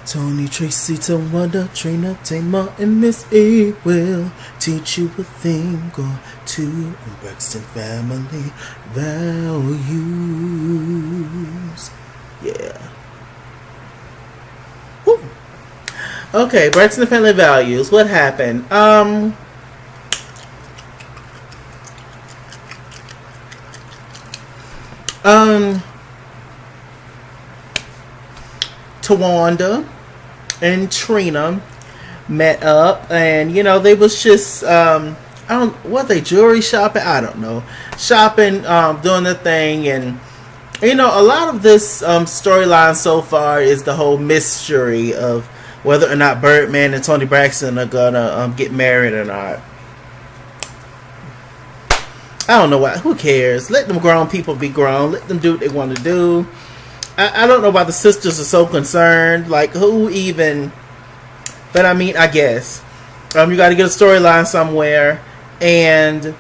Toni, Traci, Tawanda, Trina, Tamar, and Miss E will teach you a thing or two in Braxton family values. Yeah. Woo. Okay, Braxton family values. What happened? Tawanda and Trina met up, and they was just I don't what they jewelry shopping, I don't know, shopping, doing the thing. And a lot of this storyline so far is the whole mystery of whether or not Birdman and Toni Braxton are gonna get married or not. I don't know why. Who cares? Let them grown people be grown. Let them do what they want to do. I don't know why the sisters are so concerned. Like, who even? But I mean, I guess you got to get a storyline somewhere, and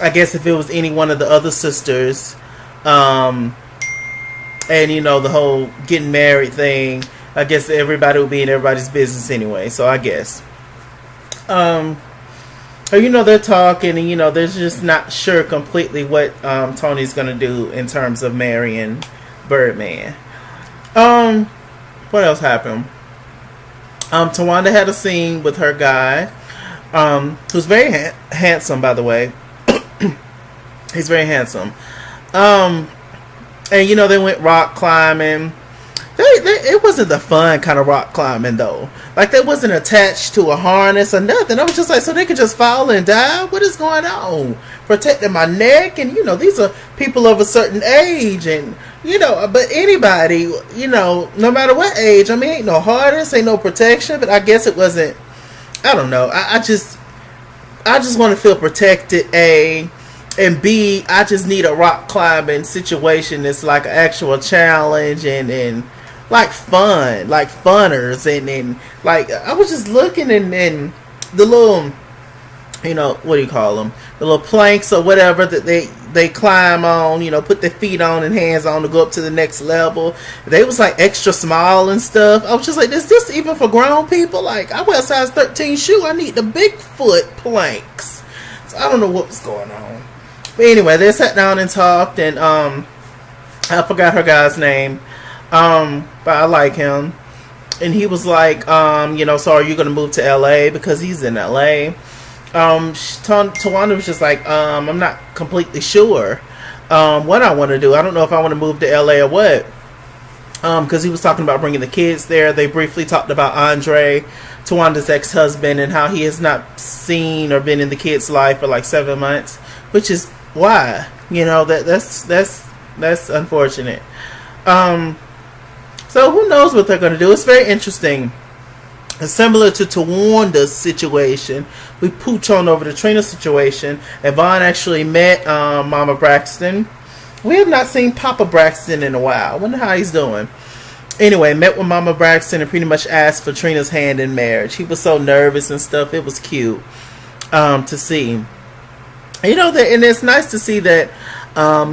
I guess if it was any one of the other sisters, and the whole getting married thing, I guess everybody would be in everybody's business anyway. So I guess, they're talking, and they're just not sure completely what Toni's gonna do in terms of marrying Birdman. What else happened? Tawanda had a scene with her guy, who's very handsome, by the way. He's very handsome. And they went rock climbing. It wasn't the fun kind of rock climbing though. Like, they wasn't attached to a harness or nothing. I was just like, so they could just fall and die? What is going on? Protecting my neck, and these are people of a certain age, and but anybody, no matter what age, I mean, ain't no harness, ain't no protection. But I guess it wasn't. I don't know. I just want to feel protected. A and B, I just need a rock climbing situation that's like an actual challenge and like fun, like funners, and like I was just looking, and the little, what do you call them? The little planks or whatever that they climb on, put their feet on and hands on to go up to the next level. They was like extra small and stuff. I was just like, is this even for grown people? Like, I wear a size 13 shoe. I need the Bigfoot planks. So I don't know what was going on. But anyway, they sat down and talked, and I forgot her guy's name. But I like him. And he was like, so are you going to move to LA? Because he's in LA. Tawanda was just like, I'm not completely sure what I want to do. I don't know if I want to move to LA or what. Because he was talking about bringing the kids there. They briefly talked about Andre, Tawanda's ex-husband, and how he has not seen or been in the kid's life for like 7 months, which is why, that's unfortunate. So who knows what they're going to do? It's very interesting. It's similar to Tawanda's situation. We pooch on over to Trina's situation. And Vaughn actually met Mama Braxton. We have not seen Papa Braxton in a while. I wonder how he's doing. Anyway, met with Mama Braxton and pretty much asked for Trina's hand in marriage. He was so nervous and stuff. It was cute to see. And it's nice to see that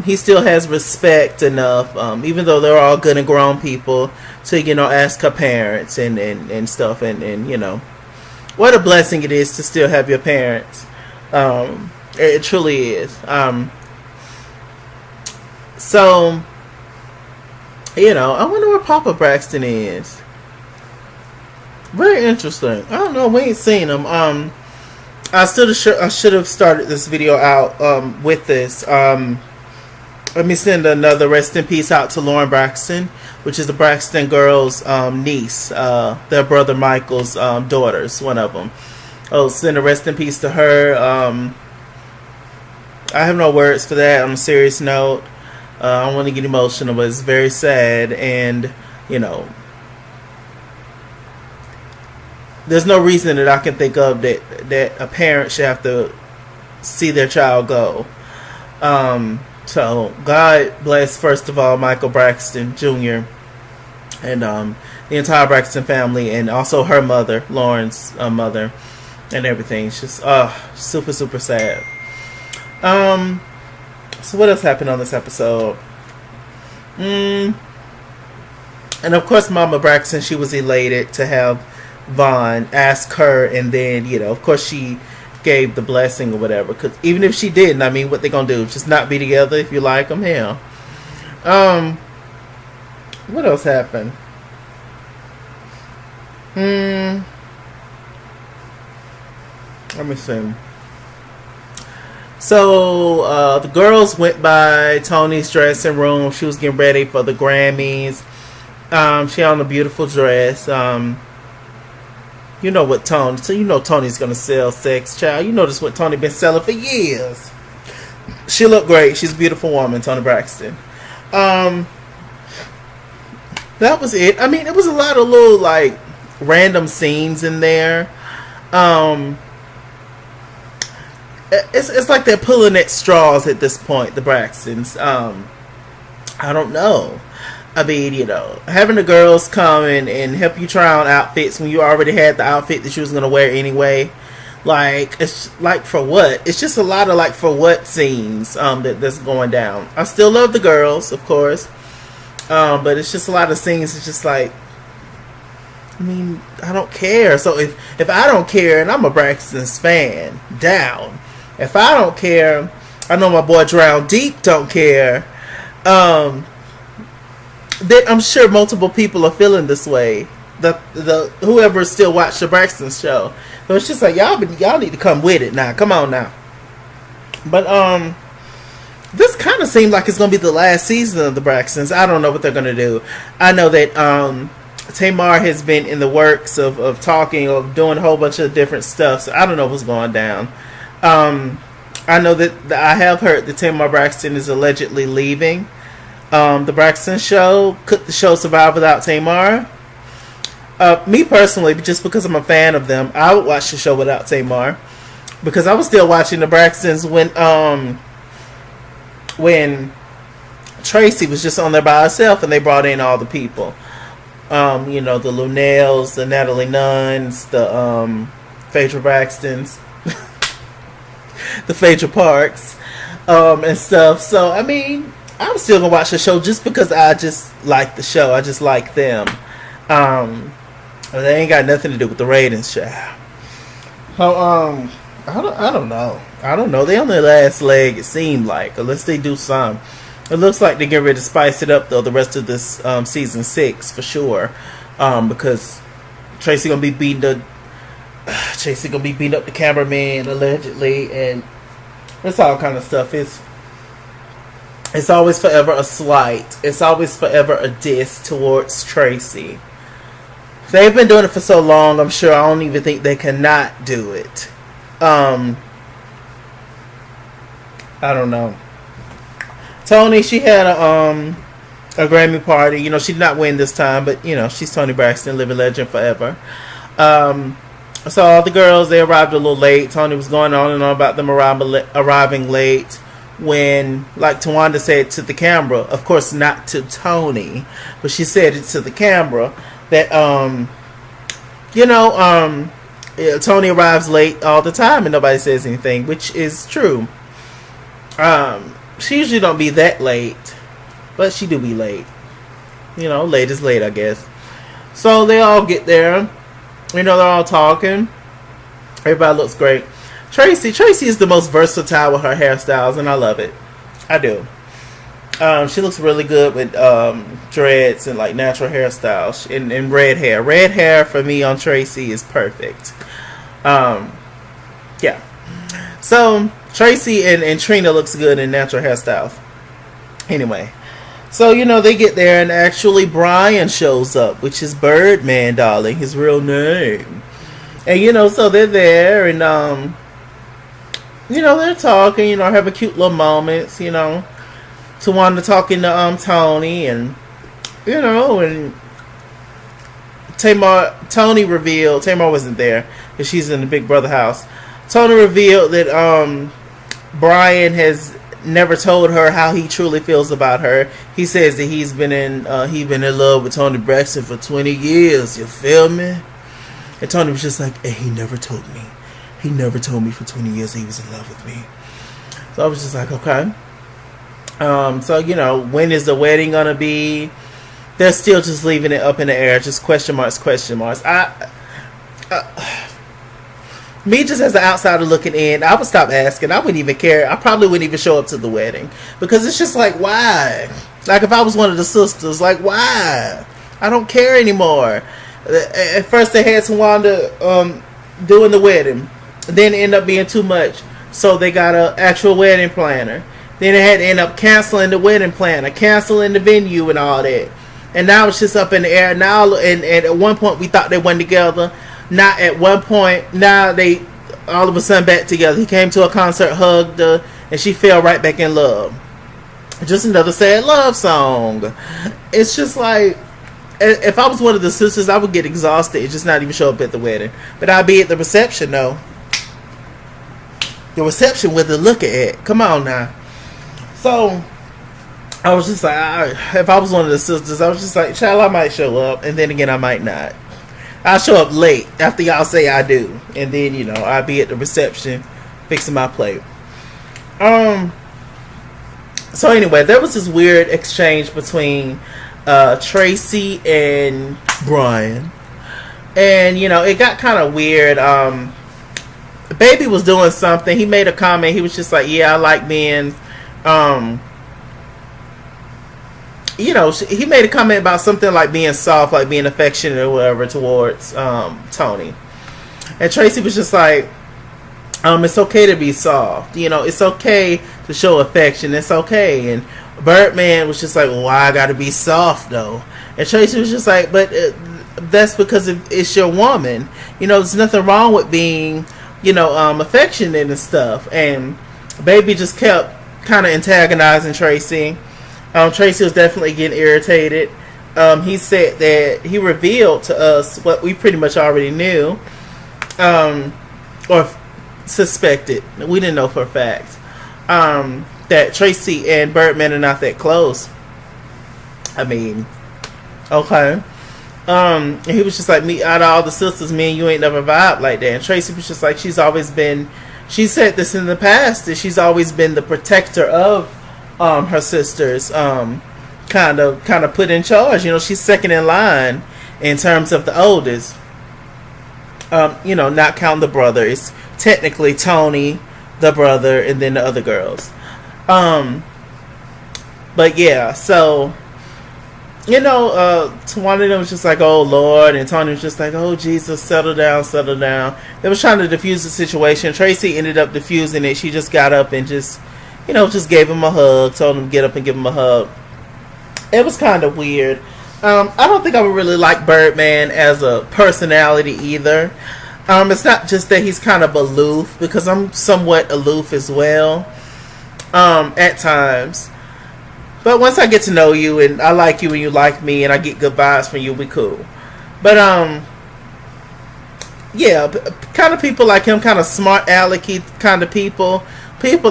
he still has respect enough, even though they're all good and grown people, to, ask her parents and stuff. And what a blessing it is to still have your parents. It truly is. So, I wonder where Papa Braxton is. Very interesting. I don't know. We ain't seen him. I should have started this video out with this. Let me send another rest in peace out to Lauren Braxton, which is the Braxton girls' niece, their brother Michael's daughters, one of them. Oh, send a rest in peace to her. I have no words for that. On a serious note, I don't want to get emotional, but it's very sad, and there's no reason that I can think of that a parent should have to see their child go. So God bless, first of all, Michael Braxton Jr. and the entire Braxton family, and also her mother, Lauren's mother, and everything. It's just super, super sad. So what else happened on this episode? And of course, Mama Braxton, she was elated to have Vaughn ask her, and then, you know, of course, she gave the blessing or whatever. Because even if she didn't, I mean, what they gonna do? Just not be together if you like them? Hell. What else happened? Let me see. So the girls went by Toni's dressing room. She was getting ready for the Grammys. She had on a beautiful dress. You know what Toni? So you know Toni's gonna sell sex, child. You know this what Toni been selling for years. She looked great. She's a beautiful woman, Toni Braxton. That was it. I mean, it was a lot of little like random scenes in there. It's like they're pulling at straws at this point, the Braxtons. I don't know. I mean, you know, having the girls come and help you try on outfits when you already had the outfit that you was going to wear anyway. Like, it's like for what? It's just a lot of like for what scenes that's going down. I still love the girls, of course. But it's just a lot of scenes. It's just like, I mean, I don't care. So if I don't care, and I'm a Braxton's fan, down. If I don't care, I know my boy Drown Deep don't care. That I'm sure multiple people are feeling this way. The whoever still watched the Braxton show, so it's just like y'all need to come with it now. Come on now. But this kind of seemed like it's gonna be the last season of the Braxtons. I don't know what they're gonna do. I know that Tamar has been in the works of talking, of doing a whole bunch of different stuff. So I don't know what's going down. I know that I have heard that Tamar Braxton is allegedly leaving the Braxton show. Could the show survive without Tamar? Me personally, just because I'm a fan of them, I would watch the show without Tamar, because I was still watching the Braxtons when Traci was just on there by herself and they brought in all the people. You know, the Lunells, the Natalie Nunns, the Phaedra Braxtons, the Phaedra Parks, and stuff. So, I mean, I'm still going to watch the show just because I just like the show. I just like them. They ain't got nothing to do with the ratings, child. So, I don't know. I don't know. They on their last leg, it seemed like, unless they do some. It looks like they get ready to spice it up, though, the rest of this season 6 for sure, because Traci gonna be beating up the cameraman allegedly, and it's all kind of stuff. It's always forever a slight. It's always forever a diss towards Traci. They've been doing it for so long. I'm sure I don't even think they cannot do it. I don't know. Toni, she had a Grammy party. You know, she did not win this time, but you know, she's Toni Braxton, living legend forever. So all the girls, they arrived a little late. Toni was going on and on about them arriving late when, like Tawanda said to the camera, of course not to Toni, but she said it to the camera, that Toni arrives late all the time and nobody says anything, which is true. She usually don't be that late, but she do be late. You know, late is late, I guess. So they all get there. You know, they're all talking. Everybody looks great. Traci is the most versatile with her hairstyles, and I love it. I do. She looks really good with dreads and like natural hairstyles and red hair. Red hair for me on Traci is perfect. Yeah. So Traci and Trina looks good in natural hairstyles. Anyway, so you know they get there and actually Brian shows up, which is Birdman, darling, his real name. And you know, so they're there and you know, they're talking, you know, having cute little moments, you know. Tawanda talking to Toni, and you know, and Toni revealed, Tamar wasn't there because she's in the Big Brother house. Toni revealed that Brian has never told her how he truly feels about her. He says that he's been in love with Toni Braxton for 20 years. You feel me? And Toni was just like, hey, he never told me. He never told me for 20 years that he was in love with me. So I was just like, okay. So, you know, when is the wedding gonna be? they're still just leaving it up in the air, just question marks, question marks. Me just as an outsider looking in, I would stop asking. I wouldn't even care. I probably wouldn't even show up to the wedding because it's just like, why? Like if I was one of the sisters, like why? I don't care anymore. At first they had Tawanda doing the wedding, then it ended up being too much, so they got an actual wedding planner. Then they had to end up canceling the wedding planner, canceling the venue and all that. And now it's just up in the air. Now, and at one point we thought they went together. Not at one point. Now they all of a sudden back together. He came to a concert, hugged her, and she fell right back in love. Just another sad love song. It's just like, if I was one of the sisters, I would get exhausted and just not even show up at the wedding. But I'd be at the reception though. The reception with the looker at. Come on now. So I was just like, if I was one of the sisters, I was just like, child, I might show up, and then again, I might not. I'll show up late after y'all say I do, and then I'll be at the reception fixing my plate. So anyway, there was this weird exchange between Traci and Brian, and it got kind of weird. Baby was doing something. He made a comment. He was just like, "Yeah, I like being." He made a comment about something like being soft, like being affectionate or whatever towards Toni. And Traci was just like, it's okay to be soft. It's okay to show affection. It's okay. And Birdman was just like, well, why I gotta be soft though? And Traci was just like, but that's because it's your woman. There's nothing wrong with being, affectionate and stuff. And Baby just kept kind of antagonizing Traci. Traci was definitely getting irritated. He said that he revealed to us what we pretty much already knew, or suspected. We didn't know for a fact that Traci and Birdman are not that close. I mean, okay. And he was just like, me out of all the sisters, me and you ain't never vibed like that. And Traci was just like, she said this in the past, that she's always been the protector of her sisters, kind of put in charge. She's second in line in terms of the oldest. Not counting the brother. It's technically Toni, the brother, and then the other girls. But yeah, so one of them was just like, oh Lord, and Toni was just like, oh Jesus, settle down, settle down. They was trying to diffuse the situation. Traci ended up diffusing it. She just got up and just gave him a hug, told him to get up and give him a hug. It was kind of weird. I don't think I would really like Birdman as a personality either. It's not just that he's kind of aloof, because I'm somewhat aloof as well, at times. But once I get to know you, and I like you and you like me, and I get good vibes from you, we cool. But, yeah, kind of people like him, kind of smart alecky kind of people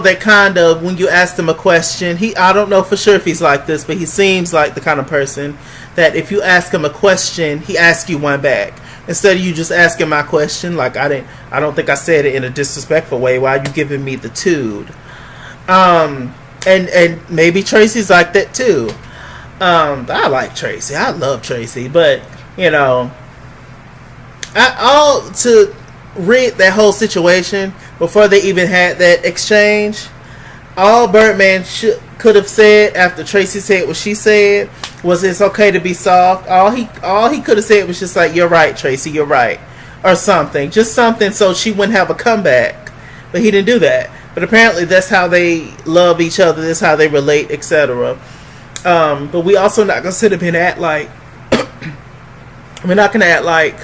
that kind of, when you ask them a question, I don't know for sure if he's like this, but he seems like the kind of person that if you ask him a question, he asks you one back. Instead of you just asking my question, like I don't think I said it in a disrespectful way, why are you giving me the tude? And maybe Traci's like that too. I like Traci. I love Traci, but to read that whole situation before they even had that exchange, all Birdman could have said after Traci said what she said was, it's okay to be soft. All he could have said was just like, you're right, Traci, you're right, or something, just something so she wouldn't have a comeback. But he didn't do that. But apparently that's how they love each other, that's how they relate, etc. But we also not gonna sit up and act like we're not gonna act like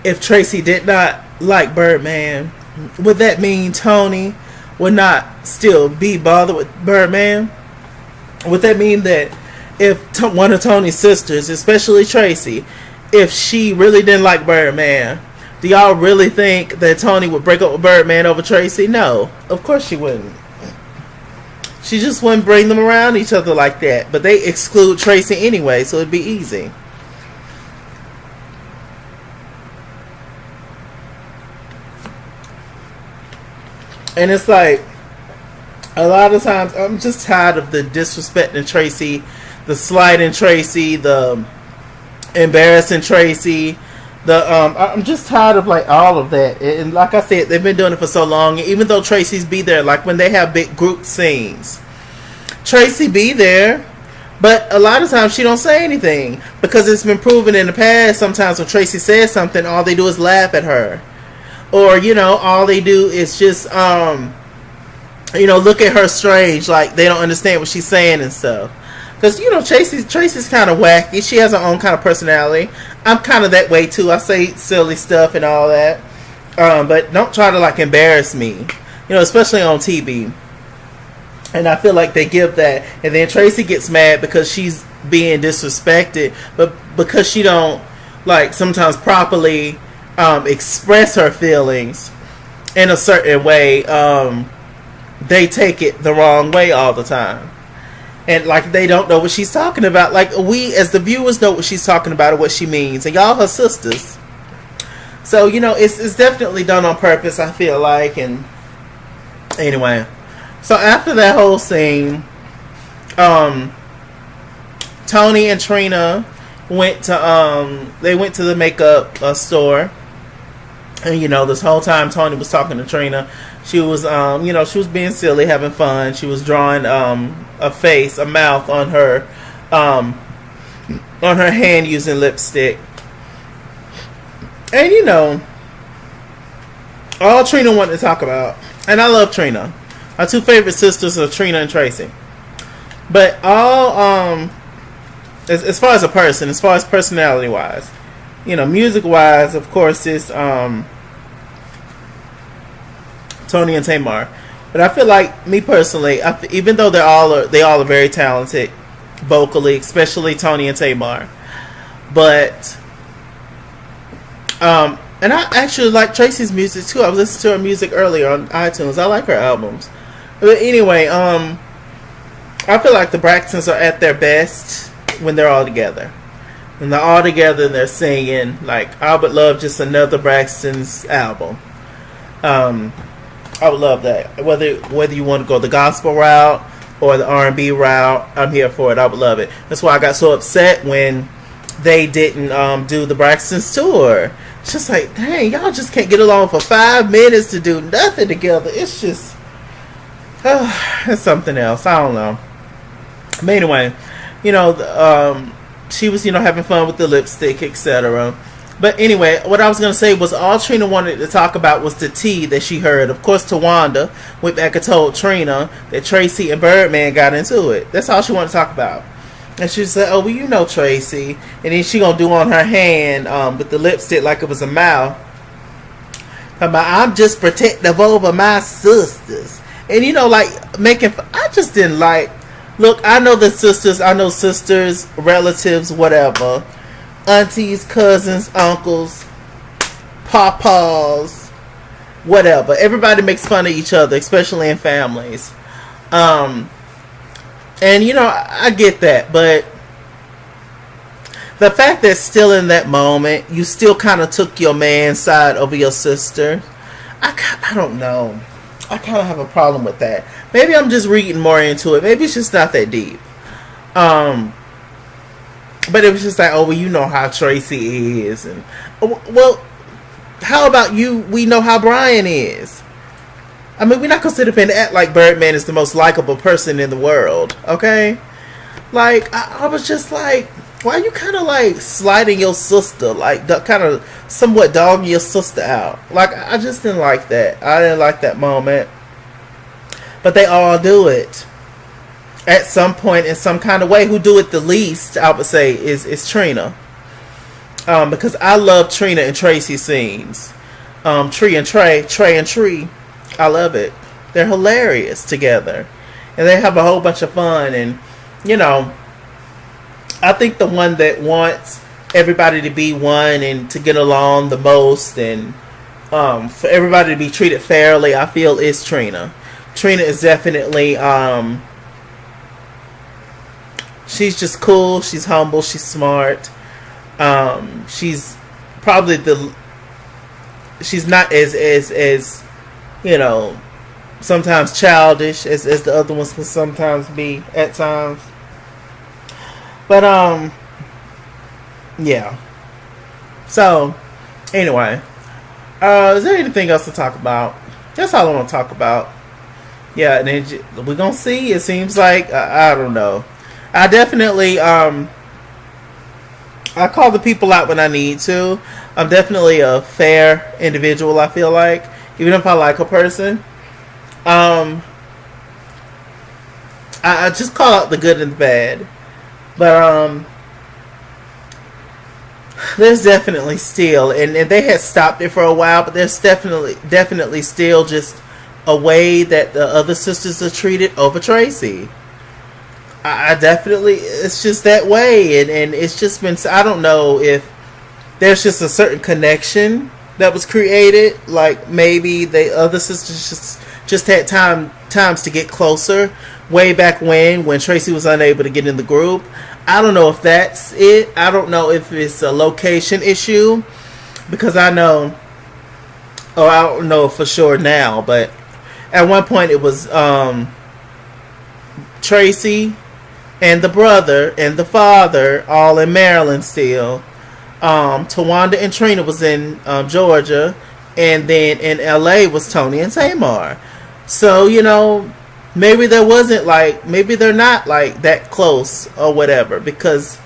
if Traci did not like Birdman, would that mean Toni would not still be bothered with Birdman? Would that mean that if one of Toni's sisters, especially Traci, if she really didn't like Birdman, do y'all really think that Toni would break up with Birdman over Traci? No, of course she wouldn't. She just wouldn't bring them around each other like that. But they exclude Traci anyway, so it'd be easy. And it's like, a lot of times, I'm just tired of the disrespecting Traci, the slighting Traci, the embarrassing Traci. I'm just tired of like all of that, and like I said, they've been doing it for so long. Even though Traci's be there, like when they have big group scenes, Traci be there, but a lot of times she don't say anything because it's been proven in the past. Sometimes when Traci says something, all they do is laugh at her, or all they do is just look at her strange, like they don't understand what she's saying and stuff. Because, Traci's kind of wacky. She has her own kind of personality. I'm kind of that way, too. I say silly stuff and all that. But don't try to, like, embarrass me. Especially on TV. And I feel like they give that. And then Traci gets mad because she's being disrespected. But because she don't, like, sometimes properly express her feelings in a certain way, they take it the wrong way all the time. And like they don't know what she's talking about. Like we as the viewers know what she's talking about or what she means. And y'all her sisters. So, it's definitely done on purpose, I feel like. And anyway. So after that whole scene, Toni and Trina went to the makeup store. And this whole time Toni was talking to Trina. She was she was being silly, having fun. She was drawing a face, a mouth on her hand using lipstick. And all Trina wanted to talk about, and I love Trina. My two favorite sisters are Trina and Traci. But all as far as a person, as far as personality wise, music wise, of course, it's Toni and Tamar. But I feel like, me personally, even though they all are very talented vocally, especially Toni and Tamar, but and I actually like Traci's music too. I was listening to her music earlier on iTunes. I like her albums. But anyway, I feel like the Braxtons are at their best when they're all together. When they're all together and they're singing, like, I would love just another Braxton's album. I would love that. Whether you want to go the gospel route or the R&B route, I'm here for it. I would love it. That's why I got so upset when they didn't do the Braxton's tour. It's just like, dang, y'all just can't get along for 5 minutes to do nothing together. It's just, it's something else. I don't know. But anyway, she was, having fun with the lipstick, etc. But anyway, what I was going to say was all Trina wanted to talk about was the tea that she heard. Of course, Tawanda went back and told Trina that Traci and Birdman got into it. That's all she wanted to talk about. And she said, oh, well, Traci. And then she going to do on her hand with the lipstick like it was a mouth. I'm just protective over my sisters. And, I just didn't like. Look, I know the sisters. I know sisters, relatives, whatever. Aunties, cousins, uncles, papas, whatever. Everybody makes fun of each other, especially in families. And I get that, but the fact that still in that moment, you still kind of took your man's side over your sister, I don't know. I kind of have a problem with that. Maybe I'm just reading more into it. Maybe it's just not that deep. But it was just like, oh, well, you know how Traci is. And well, how about you? We know how Brian is. I mean, we're not going to sit up and act like Birdman is the most likable person in the world, okay? Like, I was just like, why are you kind of like sliding your sister? Like, kind of somewhat dogging your sister out. Like, I just didn't like that. I didn't like that moment. But they all do it. At some point, in some kind of way. Who do it the least, I would say, is Trina. Because I love Trina and Traci scenes. Trey and Tree. I love it. They're hilarious together. And they have a whole bunch of fun. And, I think the one that wants everybody to be one and to get along the most and for everybody to be treated fairly, I feel is Trina. Trina is definitely... she's just cool. She's humble. She's smart. She's probably she's not as sometimes childish as the other ones can sometimes be at times. But Yeah. So, anyway, is there anything else to talk about? That's all I want to talk about. Yeah, and then we're gonna see. It seems like I don't know. I definitely I call the people out when I need to. I'm definitely a fair individual. I feel like, even if I like a person, I just call out the good and the bad. But there's definitely still, and they had stopped it for a while, but there's definitely still just a way that the other sisters are treated over Traci. I definitely, it's just that way, and it's just been, I don't know if there's just a certain connection that was created, like maybe the other sisters just had times to get closer way back when Traci was unable to get in the group. I don't know if that's it. I don't know if it's a location issue, because I know, or I don't know for sure now, but at one point it was Traci and the brother and the father all in Maryland still. Tawanda and Trina was in Georgia, and then in LA was Toni and Tamar. So, maybe maybe they're not like that close or whatever, because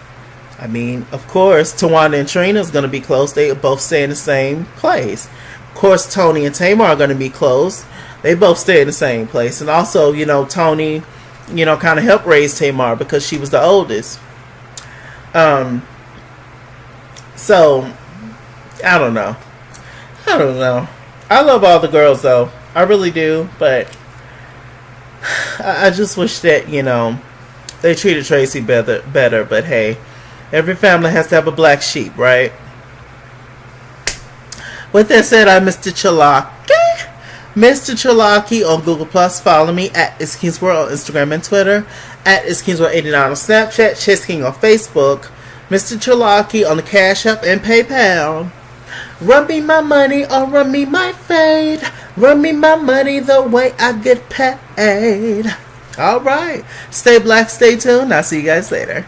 I mean, of course, Tawanda and Trina is going to be close. They both stay in the same place. Of course, Toni and Tamar are going to be close. They both stay in the same place. And also, Toni, kind of helped raise Tamar because she was the oldest. So, I don't know. I love all the girls, though. I really do. But I just wish that, they treated Traci better. But hey, every family has to have a black sheep, right? With that said, I'm Mr. Chalaki. Mr. Chalaki on Google Plus. Follow me at It's King's World on Instagram and Twitter. At It's King's World 89 on Snapchat. Chase King on Facebook. Mr. Chalaki on the Cash App and PayPal. Run me my money or run me my fade. Run me my money the way I get paid. Alright. Stay black, stay tuned. I'll see you guys later.